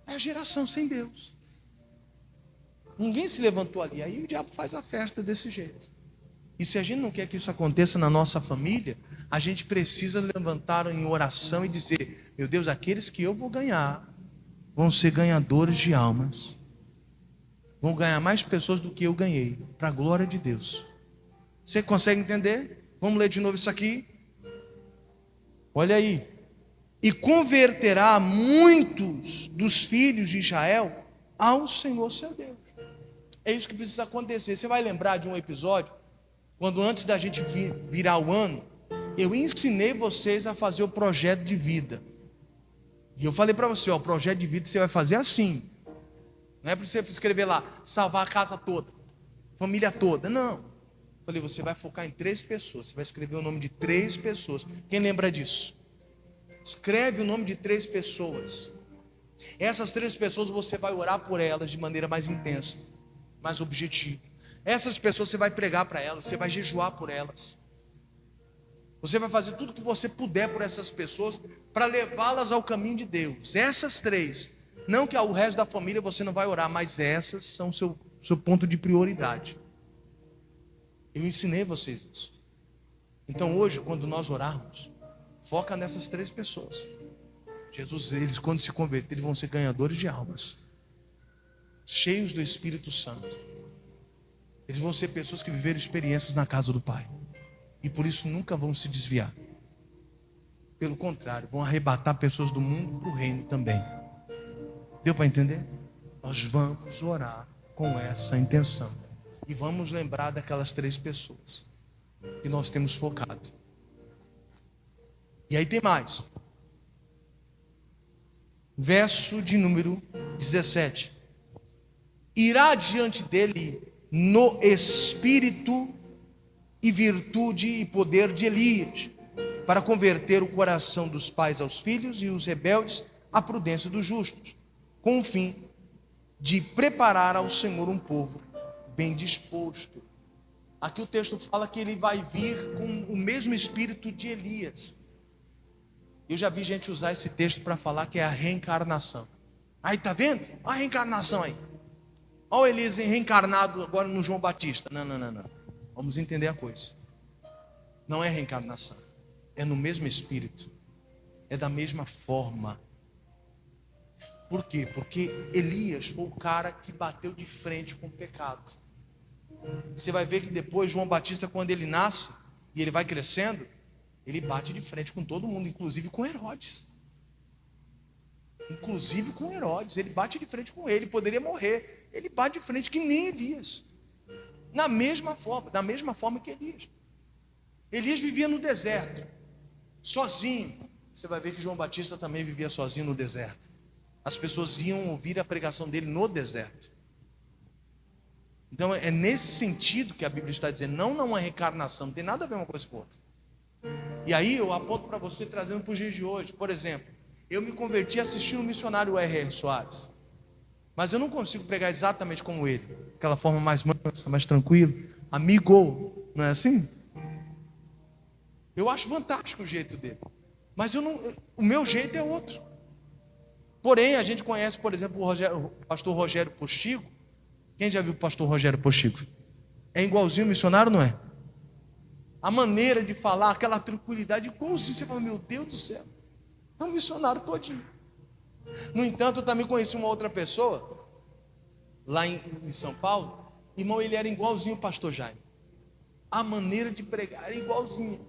É a geração sem Deus. Ninguém se levantou ali. Aí o diabo faz a festa desse jeito. E se a gente não quer que isso aconteça na nossa família, a gente precisa levantar em oração e dizer, meu Deus, aqueles que eu vou ganhar vão ser ganhadores de almas. vão ganhar mais pessoas do que eu ganhei, para a glória de Deus. Você consegue entender? Vamos ler de novo isso aqui. Olha aí. E converterá muitos dos filhos de Israel ao Senhor seu Deus. É isso que precisa acontecer. Você vai lembrar de um episódio, quando antes da gente virar o ano, eu ensinei vocês a fazer o projeto de vida. E eu falei para você, ó, o projeto de vida você vai fazer assim. Não é para você escrever lá, salvar a casa toda, família toda. Não. Eu falei, você vai focar em 3 pessoas. Você vai escrever o nome de 3 pessoas. Quem lembra disso? Escreve o nome de 3 pessoas. Essas 3 pessoas você vai orar por elas de maneira mais intensa, mais objetiva. Essas pessoas você vai pregar para elas, você vai jejuar por elas. Você vai fazer tudo o que você puder por essas pessoas para levá-las ao caminho de Deus. Essas 3, não que o resto da família você não vai orar, mas essas são o seu ponto de prioridade. Eu ensinei vocês isso. Então hoje, quando nós orarmos, foca nessas 3 pessoas. Jesus, eles quando se converterem, eles vão ser ganhadores de almas, cheios do Espírito Santo. Eles vão ser pessoas que viveram experiências na casa do Pai, e por isso nunca vão se desviar. Pelo contrário, vão arrebatar pessoas do mundo para o reino também. Deu para entender? Nós vamos orar com essa intenção, e vamos lembrar daquelas 3 pessoas que nós temos focado. E aí tem mais. Verso de número 17. Irá diante dele no espírito e virtude e poder de Elias, para converter o coração dos pais aos filhos e os rebeldes à prudência dos justos, com o fim de preparar ao Senhor um povo bem disposto. Aqui o texto fala que ele vai vir com o mesmo espírito de Elias. Eu já vi gente usar esse texto para falar que é a reencarnação. Aí, tá vendo? Olha a reencarnação aí. Olha o Elias reencarnado agora no João Batista. Não. Vamos entender a coisa. Não é reencarnação. É no mesmo espírito. É da mesma forma. Por quê? Porque Elias foi o cara que bateu de frente com o pecado. Você vai ver que depois João Batista, quando ele nasce e ele vai crescendo, ele bate de frente com todo mundo, inclusive com Herodes. Ele bate de frente com ele, poderia morrer. Ele bate de frente que nem Elias. Da mesma forma que Elias. Elias vivia no deserto, sozinho. Você vai ver que João Batista também vivia sozinho no deserto. As pessoas iam ouvir a pregação dele no deserto. Então é nesse sentido que a Bíblia está dizendo, não uma reencarnação, não tem nada a ver uma coisa com outra. E aí eu aponto para você trazendo para os dias de hoje. Por exemplo, eu me converti assistindo o missionário R.R. Soares, mas eu não consigo pregar exatamente como ele, aquela forma mais mansa, mais tranquila, amigo, não é assim? Eu acho fantástico o jeito dele, mas o meu jeito é outro. Porém, a gente conhece, por exemplo, o pastor Rogério Postigo. Quem já viu o pastor Rogério Postigo? É igualzinho o missionário, não é? A maneira de falar, aquela tranquilidade, como se você fala, meu Deus do céu, é um missionário todinho. No entanto, eu também conheci uma outra pessoa, lá em São Paulo, irmão, ele era igualzinho o pastor Jaime. A maneira de pregar era igualzinha.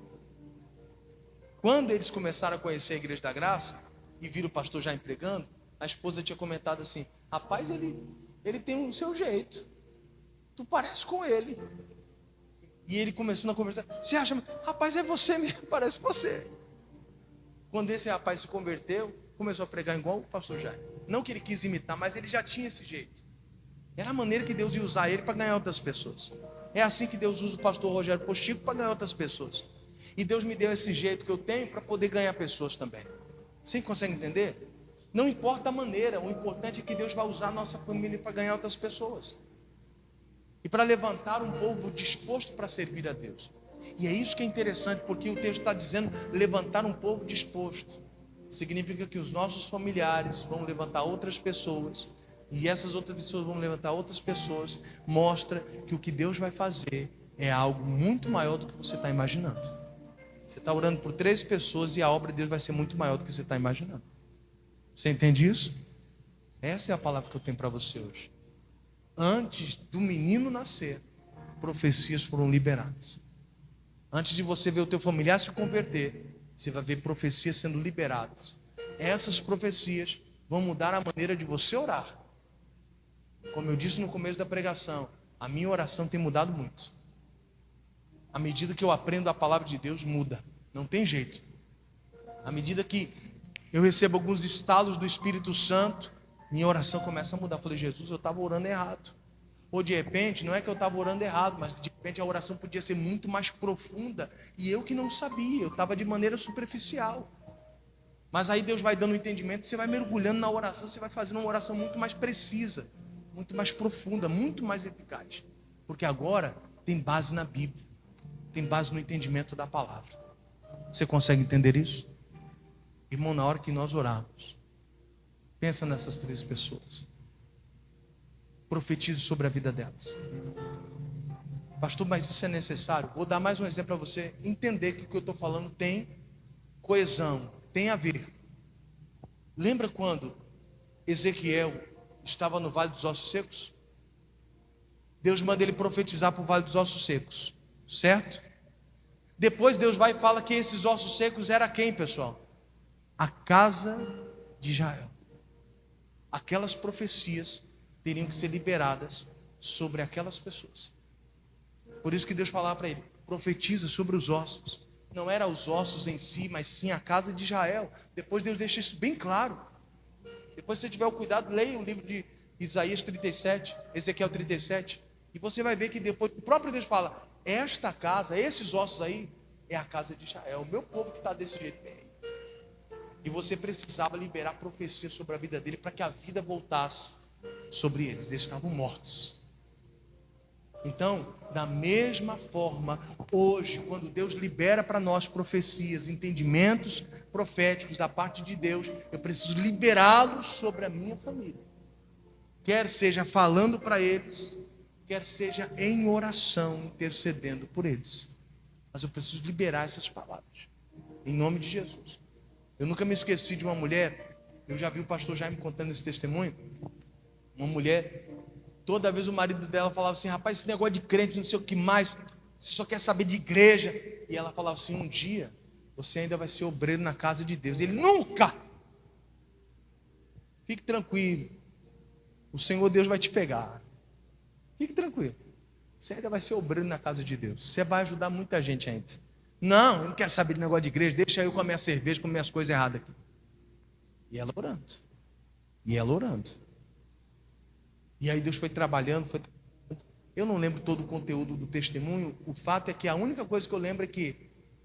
Quando eles começaram a conhecer a Igreja da Graça, e viram o pastor Jaime pregando, a esposa tinha comentado assim, rapaz, ele tem o seu jeito, tu parece com ele. E ele começando a conversar, você acha, rapaz, é você mesmo, parece você. Quando esse rapaz se converteu, começou a pregar igual o pastor Jaime. Não que ele quis imitar, mas ele já tinha esse jeito. Era a maneira que Deus ia usar ele para ganhar outras pessoas. É assim que Deus usa o pastor Rogério Postigo para ganhar outras pessoas. E Deus me deu esse jeito que eu tenho para poder ganhar pessoas também. Você consegue entender? Não importa a maneira, o importante é que Deus vai usar a nossa família para ganhar outras pessoas. E para levantar um povo disposto para servir a Deus. E é isso que é interessante, porque o texto está dizendo levantar um povo disposto. Significa que os nossos familiares vão levantar outras pessoas, e essas outras pessoas vão levantar outras pessoas. Mostra que o que Deus vai fazer é algo muito maior do que você está imaginando. Você está orando por 3 pessoas e a obra de Deus vai ser muito maior do que você está imaginando. Você entende isso? Essa é a palavra que eu tenho para você hoje. Antes do menino nascer, profecias foram liberadas. Antes de você ver o teu familiar se converter, você vai ver profecias sendo liberadas. Essas profecias vão mudar a maneira de você orar. Como eu disse no começo da pregação, a minha oração tem mudado muito. À medida que eu aprendo a palavra de Deus, muda. Não tem jeito. À medida que eu recebo alguns estalos do Espírito Santo, minha oração começa a mudar. Eu falei, Jesus, eu estava orando errado. Ou de repente, não é que eu estava orando errado, mas de repente a oração podia ser muito mais profunda. E eu que não sabia, eu estava de maneira superficial. Mas aí Deus vai dando um entendimento, você vai mergulhando na oração, você vai fazendo uma oração muito mais precisa, muito mais profunda, muito mais eficaz. Porque agora tem base na Bíblia, tem base no entendimento da palavra. Você consegue entender isso? Irmão, na hora que nós orarmos, pensa nessas 3 pessoas. Profetize sobre a vida delas. Pastor, mas isso é necessário? Vou dar mais um exemplo para você entender que o que eu estou falando tem coesão, tem a ver. Lembra quando Ezequiel estava no Vale dos Ossos Secos? Deus manda ele profetizar para o Vale dos Ossos Secos, certo? Depois Deus vai e fala que esses ossos secos era quem, pessoal? A casa de Israel. Aquelas profecias teriam que ser liberadas sobre aquelas pessoas. Por isso que Deus falava para ele, profetiza sobre os ossos. Não era os ossos em si, mas sim a casa de Israel. Depois Deus deixa isso bem claro. Depois, se você tiver o cuidado, leia o livro de Isaías 37, Ezequiel 37, e você vai ver que depois o próprio Deus fala, esta casa, esses ossos aí, é a casa de Israel, o meu povo que está desse jeito bem. E você precisava liberar profecia sobre a vida dele, para que a vida voltasse sobre eles. Eles estavam mortos. Então, da mesma forma, hoje, quando Deus libera para nós profecias, entendimentos proféticos da parte de Deus, eu preciso liberá-los sobre a minha família. Quer seja falando para eles, quer seja em oração, intercedendo por eles. Mas eu preciso liberar essas palavras, em nome de Jesus. Eu nunca me esqueci de uma mulher, eu já vi o pastor Jaime contando esse testemunho. Uma mulher, toda vez o marido dela falava assim, rapaz, esse negócio de crente, não sei o que mais, você só quer saber de igreja. E ela falava assim, um dia, você ainda vai ser obreiro na casa de Deus. Ele, nunca! Fique tranquilo, o Senhor Deus vai te pegar. Fique tranquilo, você ainda vai ser obreiro na casa de Deus. Você vai ajudar muita gente ainda. Não, eu não quero saber de negócio de igreja, deixa eu com a minha cerveja, com minhas coisas erradas aqui. E ela orando. E ela orando. E aí Deus foi trabalhando, Eu não lembro todo o conteúdo do testemunho. O fato é que a única coisa que eu lembro é que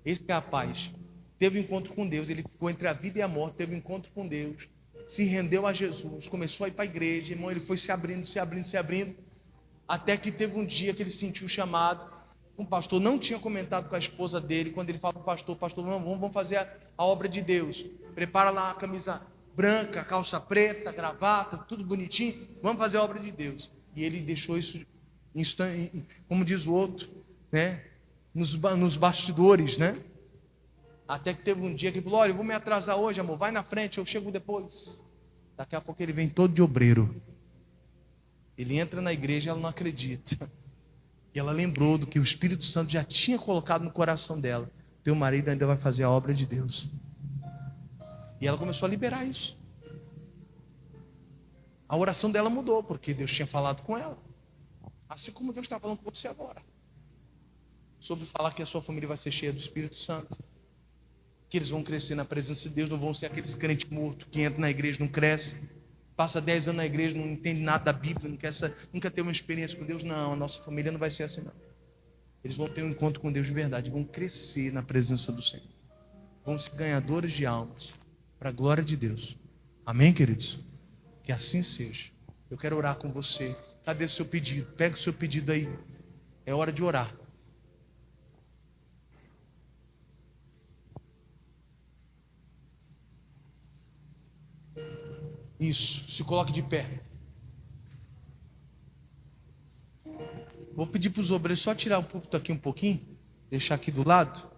esse rapaz teve um encontro com Deus. Ele ficou entre a vida e a morte, teve um encontro com Deus, se rendeu a Jesus, começou a ir para a igreja, irmão, ele foi se abrindo, até que teve um dia que ele sentiu o chamado. Um pastor não tinha comentado com a esposa dele. Quando ele fala para o pastor, vamos fazer a obra de Deus. Prepara lá a camisa branca, calça preta, gravata, tudo bonitinho. Vamos fazer a obra de Deus. E ele deixou isso, como diz o outro, né? Nos bastidores, né? Até que teve um dia que ele falou, olha, eu vou me atrasar hoje, amor, vai na frente, eu chego depois. Daqui a pouco ele vem todo de obreiro. Ele entra na igreja e ela não acredita. E ela lembrou do que o Espírito Santo já tinha colocado no coração dela. Teu marido ainda vai fazer a obra de Deus. E ela começou a liberar isso. A oração dela mudou, porque Deus tinha falado com ela. Assim como Deus está falando com você agora. Sobre falar que a sua família vai ser cheia do Espírito Santo. Que eles vão crescer na presença de Deus, não vão ser aqueles crentes mortos que entram na igreja e não crescem. Passa 10 anos na igreja, não entende nada da Bíblia, nunca tem uma experiência com Deus. Não, a nossa família não vai ser assim não. Eles vão ter um encontro com Deus de verdade, vão crescer na presença do Senhor. Vão ser ganhadores de almas, para a glória de Deus. Amém, queridos? Que assim seja. Eu quero orar com você. Cadê o seu pedido? Pega o seu pedido aí. É hora de orar. Isso, se coloque de pé. Vou pedir para os obreiros só tirar o púlpito aqui um pouquinho, deixar aqui do lado.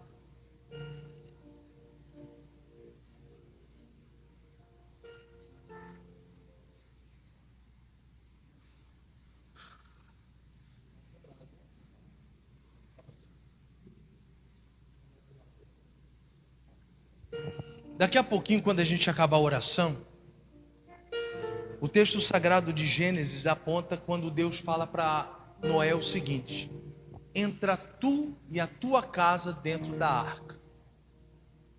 Daqui a pouquinho, quando a gente acabar a oração, o texto sagrado de Gênesis aponta quando Deus fala para Noé o seguinte: entra tu e a tua casa dentro da arca.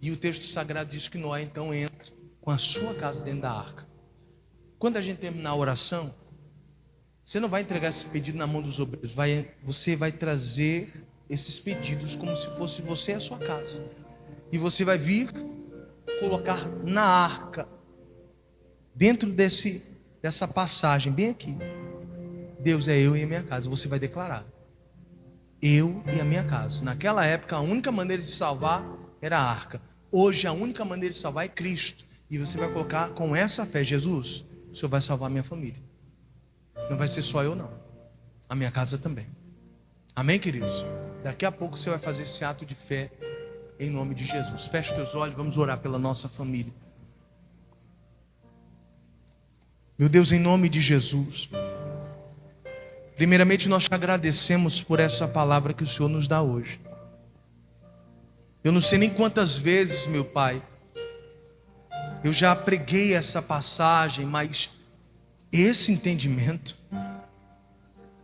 E o texto sagrado diz que Noé então entra com a sua casa dentro da arca. Quando a gente terminar a oração, você não vai entregar esse pedido na mão dos obreiros, você vai trazer esses pedidos como se fosse você e a sua casa. E você vai vir colocar na arca, dentro dessa passagem, bem aqui: Deus é eu e a minha casa. Você vai declarar: eu e a minha casa. Naquela época, a única maneira de salvar era a arca. Hoje, a única maneira de salvar é Cristo. E você vai colocar com essa fé: Jesus, o Senhor vai salvar a minha família. Não vai ser só eu, não. A minha casa também. Amém, queridos? Daqui a pouco você vai fazer esse ato de fé em nome de Jesus. Feche os teus olhos, vamos orar pela nossa família. Meu Deus, em nome de Jesus, primeiramente nós te agradecemos por essa palavra que o Senhor nos dá hoje. Eu não sei nem quantas vezes, meu Pai, eu já preguei essa passagem, mas esse entendimento,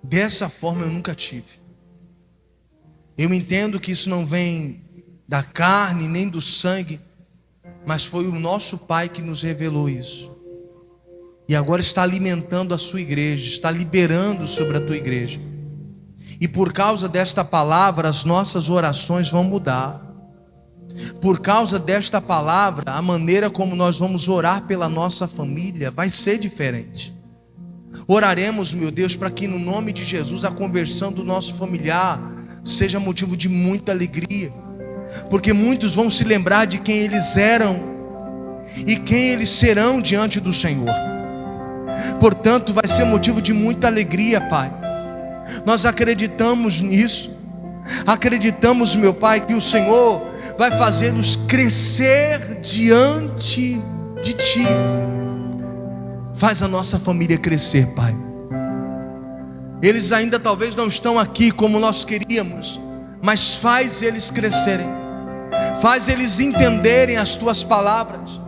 dessa forma eu nunca tive. Eu entendo que isso não vem da carne nem do sangue, mas foi o nosso Pai que nos revelou isso. E agora está alimentando a sua igreja, está liberando sobre a tua igreja. E por causa desta palavra, as nossas orações vão mudar. Por causa desta palavra, a maneira como nós vamos orar pela nossa família vai ser diferente. Oraremos, meu Deus, para que no nome de Jesus a conversão do nosso familiar seja motivo de muita alegria, porque muitos vão se lembrar de quem eles eram e quem eles serão diante do Senhor. Portanto, vai ser motivo de muita alegria, Pai. Nós acreditamos nisso. Acreditamos, meu Pai, que o Senhor vai fazê-los crescer diante de Ti. Faz a nossa família crescer, Pai. Eles ainda talvez não estão aqui como nós queríamos, mas faz eles crescerem. Faz eles entenderem as Tuas palavras.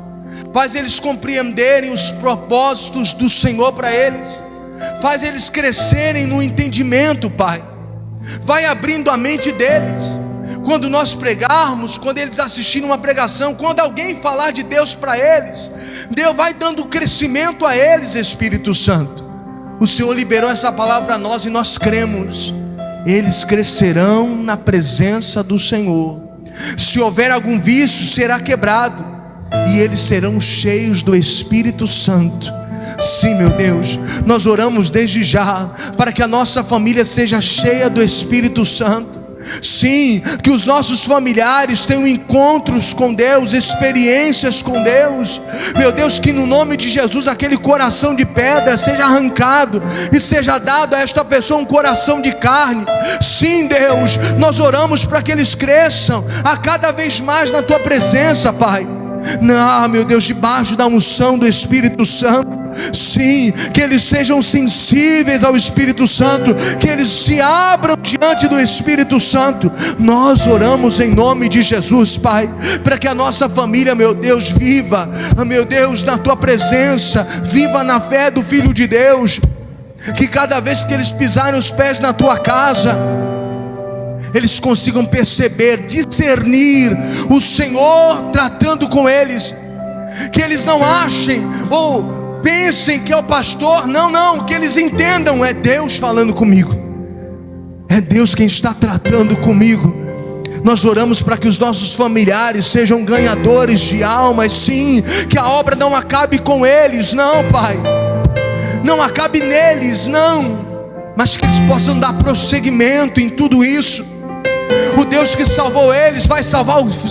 Faz eles compreenderem os propósitos do Senhor para eles. Faz eles crescerem no entendimento, Pai. Vai abrindo a mente deles. Quando nós pregarmos, quando eles assistirem uma pregação, quando alguém falar de Deus para eles, Deus vai dando crescimento a eles, Espírito Santo. O Senhor liberou essa palavra para nós e nós cremos. Eles crescerão na presença do Senhor. Se houver algum vício, será quebrado, e eles serão cheios do Espírito Santo. Sim, meu Deus, nós oramos desde já para que a nossa família seja cheia do Espírito Santo. Sim, que os nossos familiares tenham encontros com Deus, experiências com Deus. Meu Deus, que no nome de Jesus aquele coração de pedra seja arrancado e seja dado a esta pessoa um coração de carne. Sim, Deus, nós oramos para que eles cresçam a cada vez mais na Tua presença, Pai. Não, meu Deus, debaixo da unção do Espírito Santo. Sim, que eles sejam sensíveis ao Espírito Santo, que eles se abram diante do Espírito Santo. Nós oramos em nome de Jesus, Pai, para que a nossa família, meu Deus, viva, meu Deus, na Tua presença, viva na fé do Filho de Deus. Que cada vez que eles pisarem os pés na Tua casa, eles consigam perceber, discernir o Senhor tratando com eles. Que eles não achem ou pensem que é o pastor. Não, que eles entendam: é Deus falando comigo, é Deus quem está tratando comigo. Nós oramos para que os nossos familiares sejam ganhadores de almas. Sim, que a obra não acabe com eles, não, Pai, não acabe neles, não, mas que eles possam dar prosseguimento em tudo isso. O Deus que salvou eles vai salvar os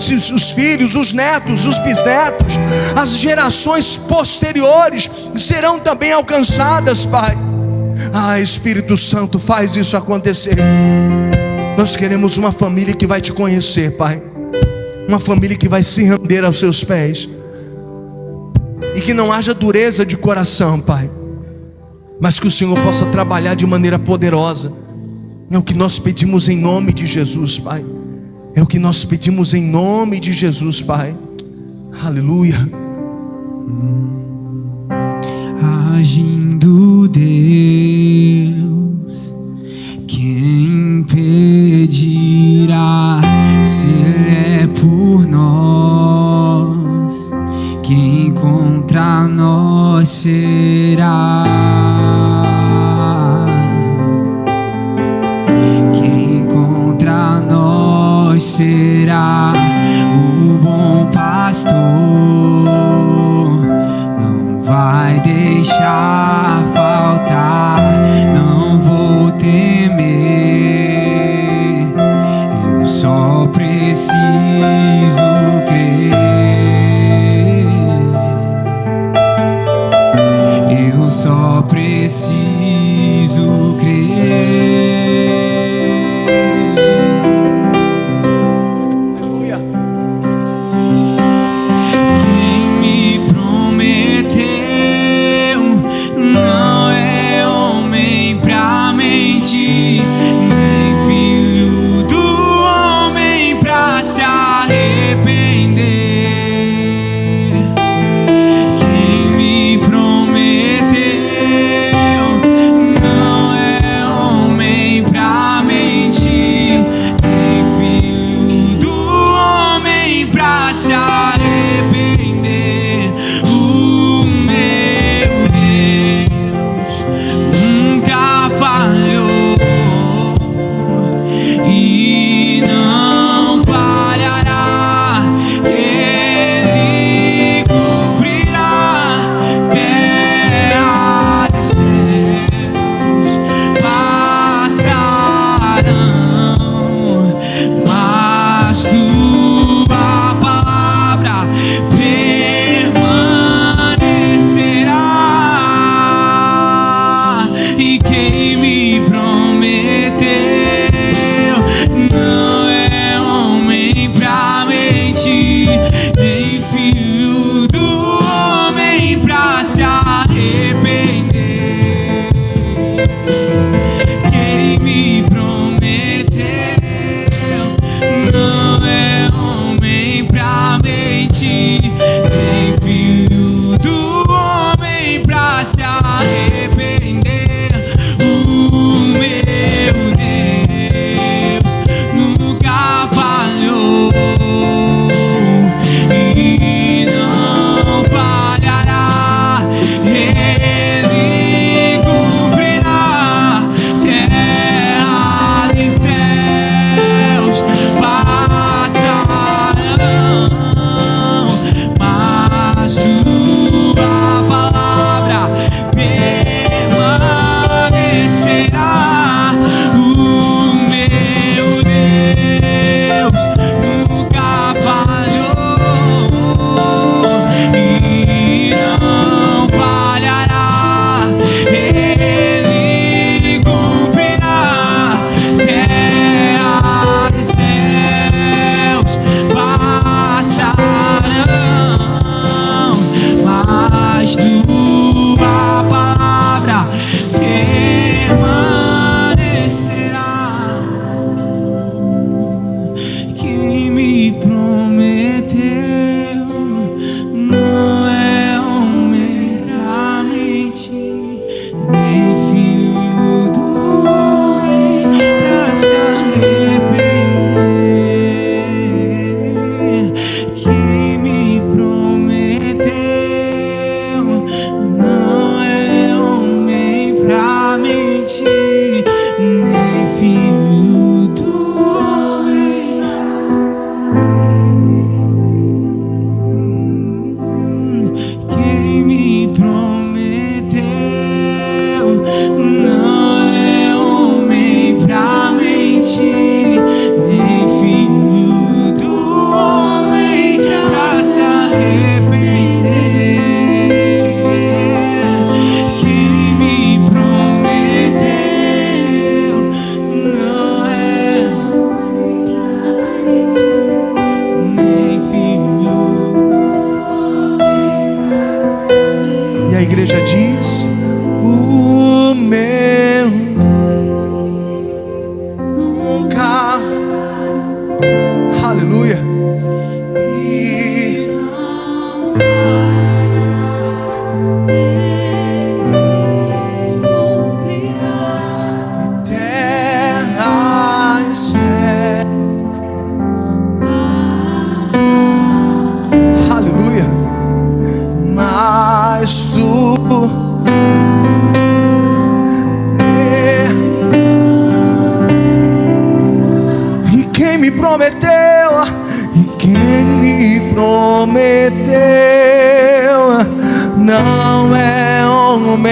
filhos, os netos, os bisnetos. As gerações posteriores serão também alcançadas, Pai. Espírito Santo, faz isso acontecer. Nós queremos uma família que vai Te conhecer, Pai. Uma família que vai se render aos Seus pés. E que não haja dureza de coração, Pai, mas que o Senhor possa trabalhar de maneira poderosa. É o que nós pedimos em nome de Jesus, Pai. É o que nós pedimos em nome de Jesus, Pai. Aleluia. Agindo Deus, quem impedirá? Se Ele é por nós, quem contra nós será? Quem contra nós será? O bom pastor não vai deixar faltar. Não vou temer, eu só preciso crer. Eu só preciso crer.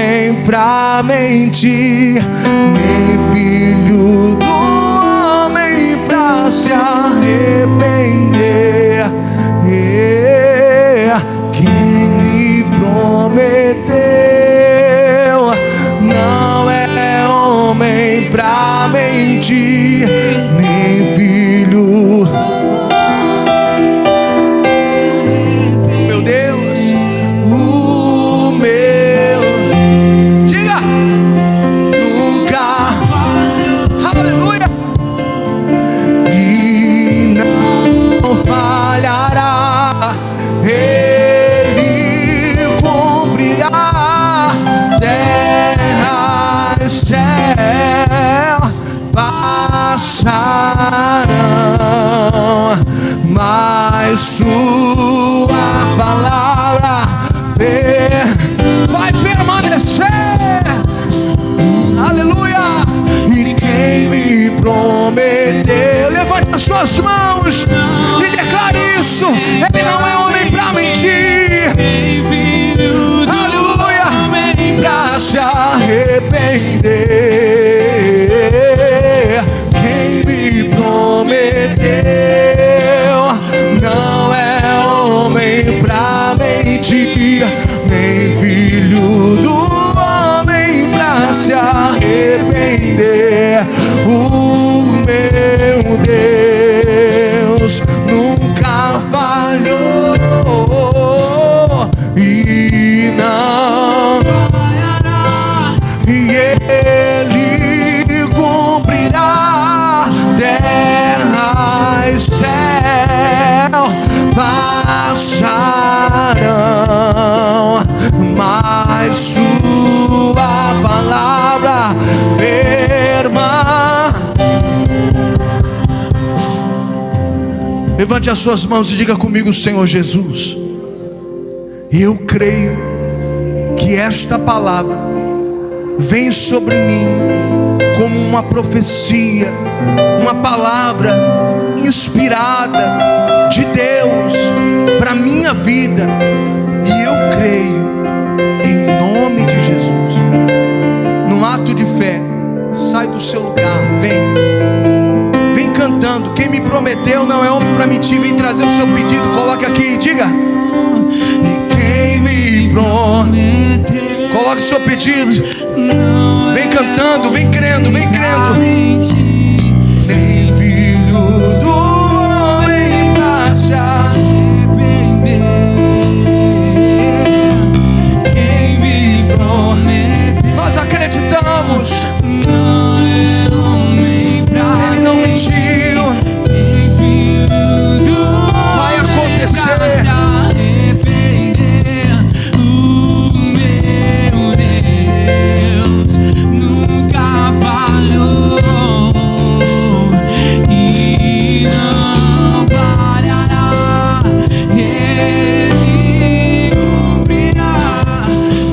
homem pra mentir, nem filho do homem pra se arrepender. Quem me prometeu não é homem pra mentir, nem filho. Meu Deus, o meu, diga, nunca, aleluia, e não falhará. Ele cumprirá. Terra e céu passarão, mas tua palavra vai permanecer. Aleluia. E quem me prometeu, levante as suas mãos e declare isso. Ele não é homem pra mentir, aleluia, pra se arrepender. Quem me prometeu não é homem pra mentir, nem filho do homem pra se arrepender. O meu Deus nunca falhou e não falhará, e Ele cumprirá. Terra e céu passarão, mas tua palavra Levante as suas mãos e diga comigo: Senhor Jesus, eu creio que esta palavra vem sobre mim como uma profecia, uma palavra inspirada de Deus para minha vida, e eu creio em nome de Jesus. Num ato de fé, sai do seu lugar, vem cantando. Quem me prometeu não é homem para mentir. Vem trazer o seu pedido, coloque aqui e diga: e quem me prometeu, coloque o seu pedido, vem cantando, vem crendo, vem crendo. Nem filho do homem pra se arrepender. Quem me prometeu, nós acreditamos, Ele não mentiu. Vai acontecer. O meu Deus nunca falhou e não falhará. Ele cumprirá.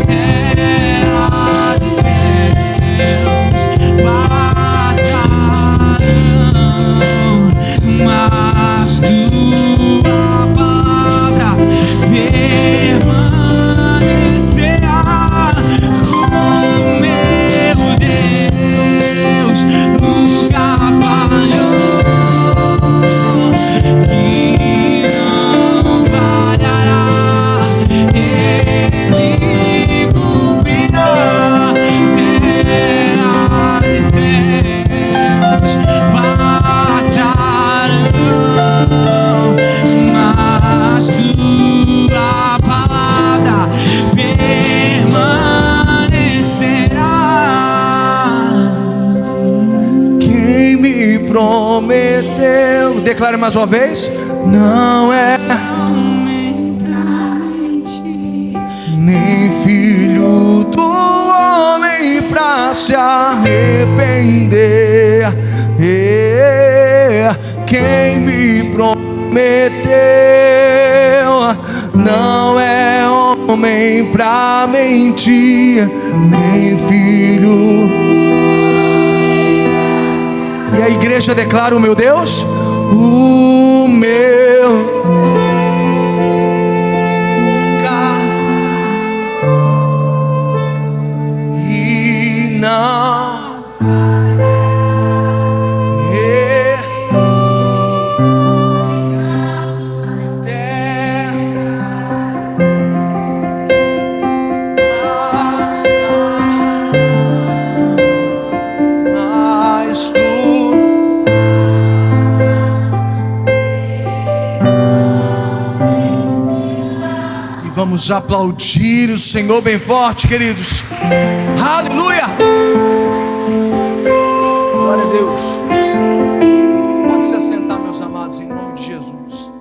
Terra dos céus passarão, mas tua palavra permanecerá. O meu Deus nunca falhou e não falhará. Ele cumprirá. Terra e céus passarão, mas tua palavra permanecerá. Quem me prometeu, declare mais uma vez, não é nem filho do homem pra se arrepender. Quem me prometeu não é homem pra mentir, nem filho. E a igreja declara: o meu Deus, o meu Vamos aplaudir o Senhor bem forte, queridos. Aleluia! Glória a Deus. Pode se assentar, meus amados, em nome de Jesus.